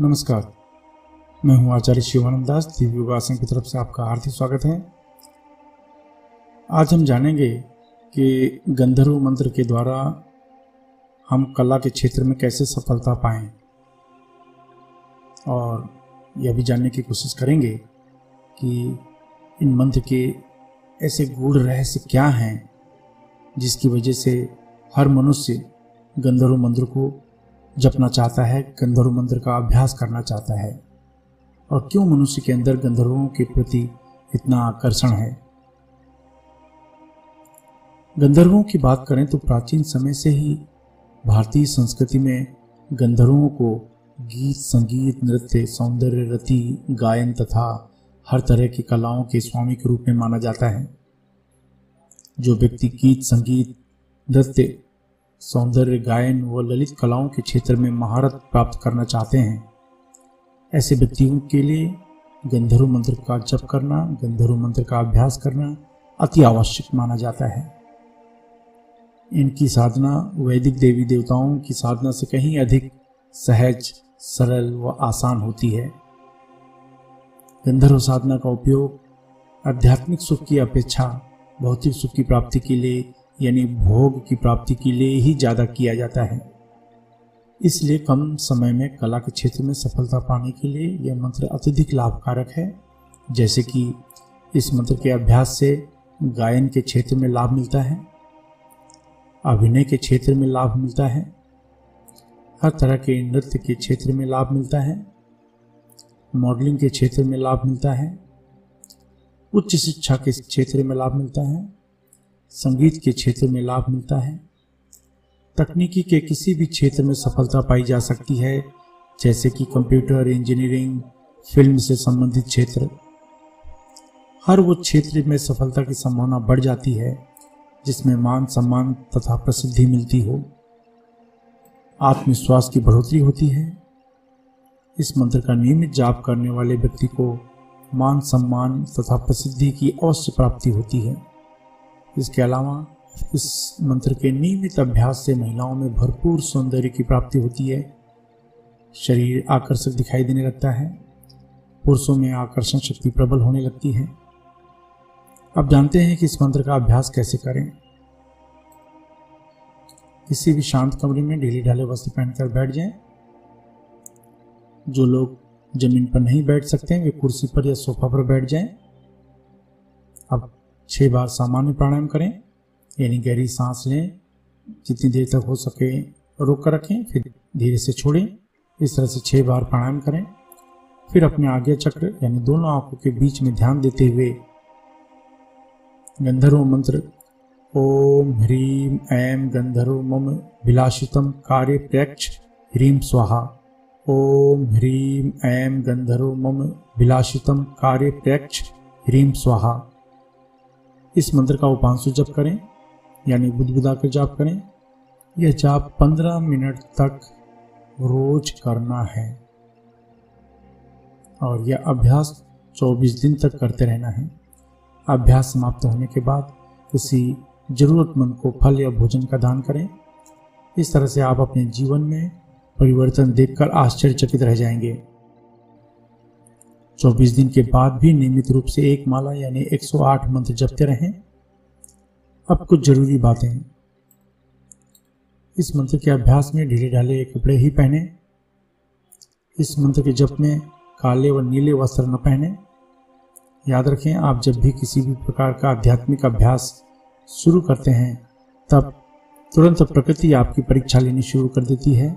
नमस्कार, मैं हूं आचार्य शिवानंद दास। दिव्य योगासन की तरफ से आपका हार्दिक स्वागत है। आज हम जानेंगे कि गंधर्व मंत्र के द्वारा हम कला के क्षेत्र में कैसे सफलता पाएं, और यह भी जानने की कोशिश करेंगे कि इन मंत्र के ऐसे गूढ़ रहस्य क्या हैं जिसकी वजह से हर मनुष्य गंधर्व मंत्र को जपना चाहता है, गंधर्व मंत्र का अभ्यास करना चाहता है, और क्यों मनुष्य के अंदर गंधर्वों के प्रति इतना आकर्षण है। गंधर्वों की बात करें तो प्राचीन समय से ही भारतीय संस्कृति में गंधर्वों को गीत, संगीत, नृत्य, सौंदर्य रति, गायन तथा हर तरह की कलाओं के स्वामी के रूप में माना जाता है। जो व्यक्ति गीत, संगीत, नृत्य, सौंदर्य, गायन व ललित कलाओं के क्षेत्र में महारत प्राप्त करना चाहते हैं, ऐसे व्यक्तियों के लिए गंधर्व मंत्र का जप करना, गंधर्व मंत्र का अभ्यास करना अति आवश्यक माना जाता है। इनकी साधना वैदिक देवी देवताओं की साधना से कहीं अधिक सहज, सरल व आसान होती है। गंधर्व साधना का उपयोग आध्यात्मिक सुख की अपेक्षा भौतिक सुख की प्राप्ति के लिए, यानी भोग की प्राप्ति के लिए ही ज़्यादा किया जाता है। इसलिए कम समय में कला के क्षेत्र में सफलता पाने के लिए यह मंत्र अत्यधिक लाभकारक है। जैसे कि इस मंत्र के अभ्यास से गायन के क्षेत्र में लाभ मिलता है, अभिनय के क्षेत्र में लाभ मिलता है, हर तरह के नृत्य के क्षेत्र में लाभ मिलता है, मॉडलिंग के क्षेत्र में लाभ मिलता है, उच्च शिक्षा के क्षेत्र में लाभ मिलता है, संगीत के क्षेत्र में लाभ मिलता है, तकनीकी के किसी भी क्षेत्र में सफलता पाई जा सकती है, जैसे कि कंप्यूटर, इंजीनियरिंग, फिल्म से संबंधित क्षेत्र। हर वो क्षेत्र में सफलता की संभावना बढ़ जाती है जिसमें मान सम्मान तथा प्रसिद्धि मिलती हो, आत्मविश्वास की बढ़ोतरी होती है। इस मंत्र का नियमित जाप करने वाले व्यक्ति को मान सम्मान तथा प्रसिद्धि की अवश्य प्राप्ति होती है। इसके अलावा इस मंत्र के नियमित अभ्यास से महिलाओं में भरपूर सौंदर्य की प्राप्ति होती है, शरीर आकर्षक दिखाई देने लगता है, पुरुषों में आकर्षण शक्ति प्रबल होने लगती है। अब जानते हैं कि इस मंत्र का अभ्यास कैसे करें। किसी भी शांत कमरे में ढीले ढाले वस्त्र पहनकर बैठ जाएं। जो लोग जमीन पर नहीं बैठ सकते हैं वे कुर्सी पर या सोफा पर बैठ जाएं। अब 6 बार सामान्य प्राणायाम करें, यानी गहरी सांस लें, जितनी देर तक हो सके रोक कर रखें, फिर धीरे से छोड़ें। इस तरह से 6 बार प्राणायाम करें। फिर अपने आज्ञा चक्र यानी दोनों आंखों के बीच में ध्यान देते हुए गंधर्व मंत्र ओम ह्रीम ऐं गंधर्व मम विलासितम कार्य प्रेक्ष ह्रीम स्वाहा, ओम ह्रीम ऐं गंधर्व मम विलासितम कार्य प्रेक्ष ह्रीम स्वाहा। इस मंत्र का उपांशु जप करें, यानी बुदबुदा कर जाप करें। यह जाप 15 मिनट तक रोज करना है और यह अभ्यास 24 दिन तक करते रहना है। अभ्यास समाप्त होने के बाद किसी जरूरतमंद को फल या भोजन का दान करें। इस तरह से आप अपने जीवन में परिवर्तन देखकर आश्चर्यचकित रह जाएंगे। 24 दिन के बाद भी नियमित रूप से एक माला यानी 108 मंत्र जपते रहें। अब कुछ जरूरी बातें। इस मंत्र के अभ्यास में ढीले ढाले कपड़े ही पहने। इस मंत्र के जप में काले व नीले वस्त्र न पहने। याद रखें, आप जब भी किसी भी प्रकार का आध्यात्मिक अभ्यास शुरू करते हैं तब तुरंत प्रकृति आपकी परीक्षा लेनी शुरू कर देती है।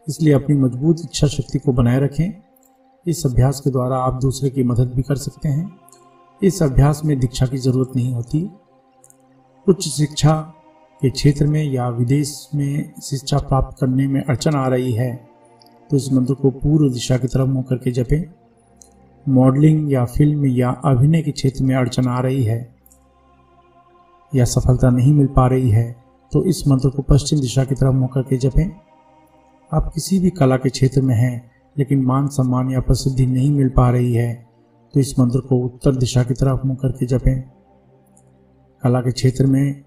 इसलिए अपनी मजबूत इच्छा शक्ति को बनाए रखें। इस अभ्यास के द्वारा आप दूसरे की मदद भी कर सकते हैं। इस अभ्यास में दीक्षा की जरूरत नहीं होती। उच्च शिक्षा के क्षेत्र में या विदेश में शिक्षा प्राप्त करने में अड़चन आ रही है तो इस मंत्र को पूर्व दिशा की तरफ मुंह करके जपें। मॉडलिंग या फिल्म या अभिनय के क्षेत्र में अड़चन आ रही है या सफलता नहीं मिल पा रही है तो इस मंत्र को पश्चिम दिशा की तरफ मुंह करके जपें। आप किसी भी कला के क्षेत्र में हैं लेकिन मान सम्मान या प्रसिद्धि नहीं मिल पा रही है तो इस मंत्र को उत्तर दिशा की तरफ मुंह करके जपें। कला के क्षेत्र में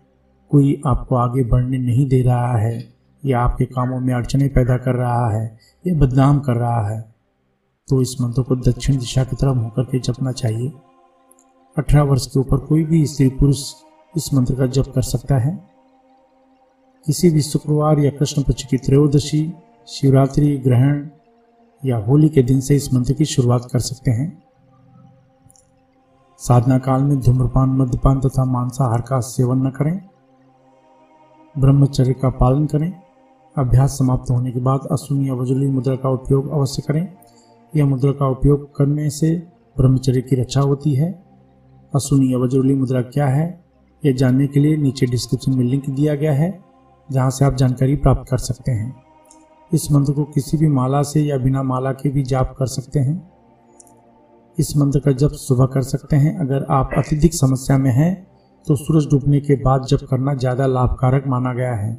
कोई आपको आगे बढ़ने नहीं दे रहा है या आपके कामों में अड़चने पैदा कर रहा है या बदनाम कर रहा है तो इस मंत्र को दक्षिण दिशा की तरफ मुंह करके जपना चाहिए। 18 वर्ष के ऊपर कोई भी स्त्री पुरुष इस मंत्र का जप कर सकता है। किसी भी शुक्रवार या कृष्ण पक्ष की त्रयोदशी, शिवरात्रि, ग्रहण या होली के दिन से इस मंत्र की शुरुआत कर सकते हैं। साधना काल में धूम्रपान, मद्यपान तथा मांसाहार का सेवन न करें। ब्रह्मचर्य का पालन करें। अभ्यास समाप्त होने के बाद अश्विनी या वज्रली मुद्रा का उपयोग अवश्य करें। यह मुद्रा का उपयोग करने से ब्रह्मचर्य की रक्षा होती है। अश्विनी या वज्रली मुद्रा क्या है, यह जानने के लिए नीचे डिस्क्रिप्शन में लिंक दिया गया है, जहां से आप जानकारी प्राप्त कर सकते हैं। इस मंत्र को किसी भी माला से या बिना माला के भी जाप कर सकते हैं। इस मंत्र का जप सुबह कर सकते हैं। अगर आप अत्यधिक समस्या में हैं तो सूरज डूबने के बाद जप करना ज़्यादा लाभकारक माना गया है।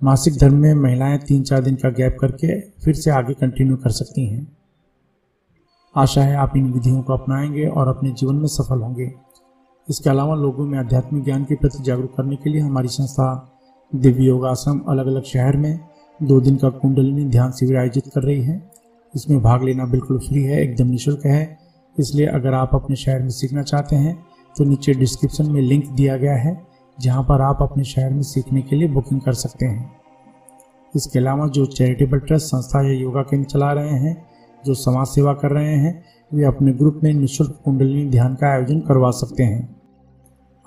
मासिक धर्म में महिलाएं 3-4 दिन का गैप करके फिर से आगे कंटिन्यू कर सकती हैं। आशा है आप इन विधियों को अपनाएंगे और अपने जीवन में सफल होंगे। इसके अलावा लोगों में आध्यात्मिक ज्ञान के प्रति जागरूक करने के लिए हमारी संस्था दिव्य योग आश्रम अलग अलग शहर में 2 दिन का कुंडलिनी ध्यान शिविर आयोजित कर रही है। इसमें भाग लेना बिल्कुल फ्री है, एकदम निःशुल्क है। इसलिए अगर आप अपने शहर में सीखना चाहते हैं तो नीचे डिस्क्रिप्शन में लिंक दिया गया है, जहां पर आप अपने शहर में सीखने के लिए बुकिंग कर सकते हैं। इसके अलावा जो चैरिटेबल ट्रस्ट, संस्था या योगा केंद्र चला रहे हैं, जो समाज सेवा कर रहे हैं, वे अपने ग्रुप में निःशुल्क कुंडलिनी ध्यान का आयोजन करवा सकते हैं।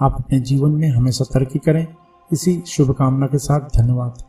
आप अपने जीवन में हमेशा तरक्की करें। इसी शुभकामना के साथ धन्यवाद।